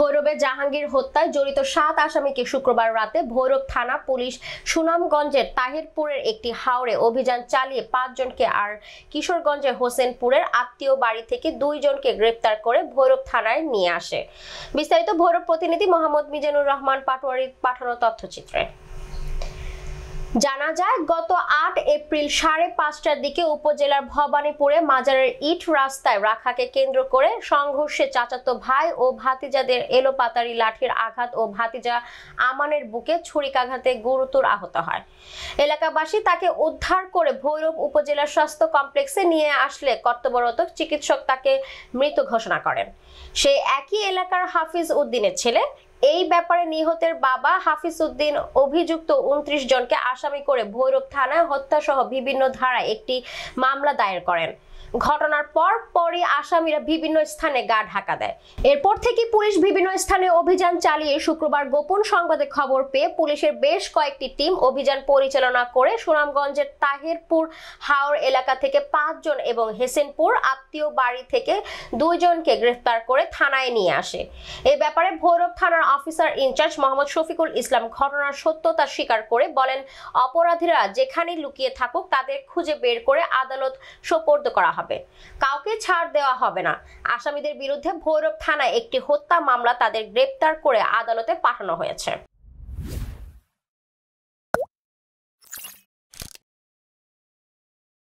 ভৈরবে জাহাঙ্গীর হত্যায় জড়িত 7 আসামিকে শুক্রবার রাতে ভৈরব থানা পুলিশ সুনামগঞ্জের তাহিরপুরের একটি হাওরে অভিযান চালিয়ে 5 জনকে আর কিশোরগঞ্জের হোসেনপুরের আত্মীয় বাড়ি থেকে 2 জনকে গ্রেপ্তার করে ভৈরব থানায় নিয়ে আসে। বিস্তারিত ভৈরব প্রতিনিধি মোহাম্মদ মিজানুর রহমান পাটোয়ারির পাঠানো তথ্যচিত্রে। জানা যায়, গত 8 এপ্রিল 5:30টার দিকে উপজেলার ভবানীপুরে মাজারের ইট রাস্তায় রাখাকে কেন্দ্র করে সংঘর্ষে চাচাতো ভাই ও ভাতিজাদের এলোপাতাড়ি লাঠির আঘাত ও ভাতিজা আমানের বুকে ছুরিকাঘাতে গুরুতর আহত হয়। এলাকাবাসী তাকে উদ্ধার করে ভৈরব উপজেলা স্বাস্থ্য কমপ্লেক্সে নিয়ে আসলে কর্তব্যরত চিকিৎসক তাকে মৃত ঘোষণা করেন। সে একই এলাকার হাফিজ উদ্দিনের ছেলে। এই ব্যাপারে নিহতের বাবা হাফিজ উদ্দিন অভিযুক্ত 29 জনকে আসামি করে ভৈরব থানায় হত্যাসহ বিভিন্ন ধারায় একটি মামলা দায়ের করেন। ঘটনার পরই আসামিরা বিভিন্ন স্থানে গা ঢাকা দেয়। এরপর থেকে পুলিশ বিভিন্ন স্থানে অভিযান চালিয়ে শুক্রবার গোপন সংবাদে খবর পেয়ে পুলিশের বেশ কয়েকটি টিম অভিযান পরিচালনা করে সুনামগঞ্জের তাহিরপুর হাওর এলাকা থেকে 5 জন এবং হেসেনপুর আত্মীয় বাড়ি থেকে 2 জনকে গ্রেফতার করে থানায় নিয়ে আসে। এ ব্যাপারে ভৈরব থানার অফিসার ইনচার্জ মোহাম্মদ শফিকুল ইসলাম ঘটনার সত্যতা স্বীকার করে বলেন, অপরাধীরা যেখানেই লুকিয়ে থাকুক তাদের খুঁজে বের করে আদালত সোপর্দ করা হবে। কাউকে ছাড় দেওয়া হবে না। আসামিদের বিরুদ্ধে ভৈরব থানায় একটি হত্যা মামলা তাদের গ্রেপ্তার করে আদালতে পাঠানো হয়েছে।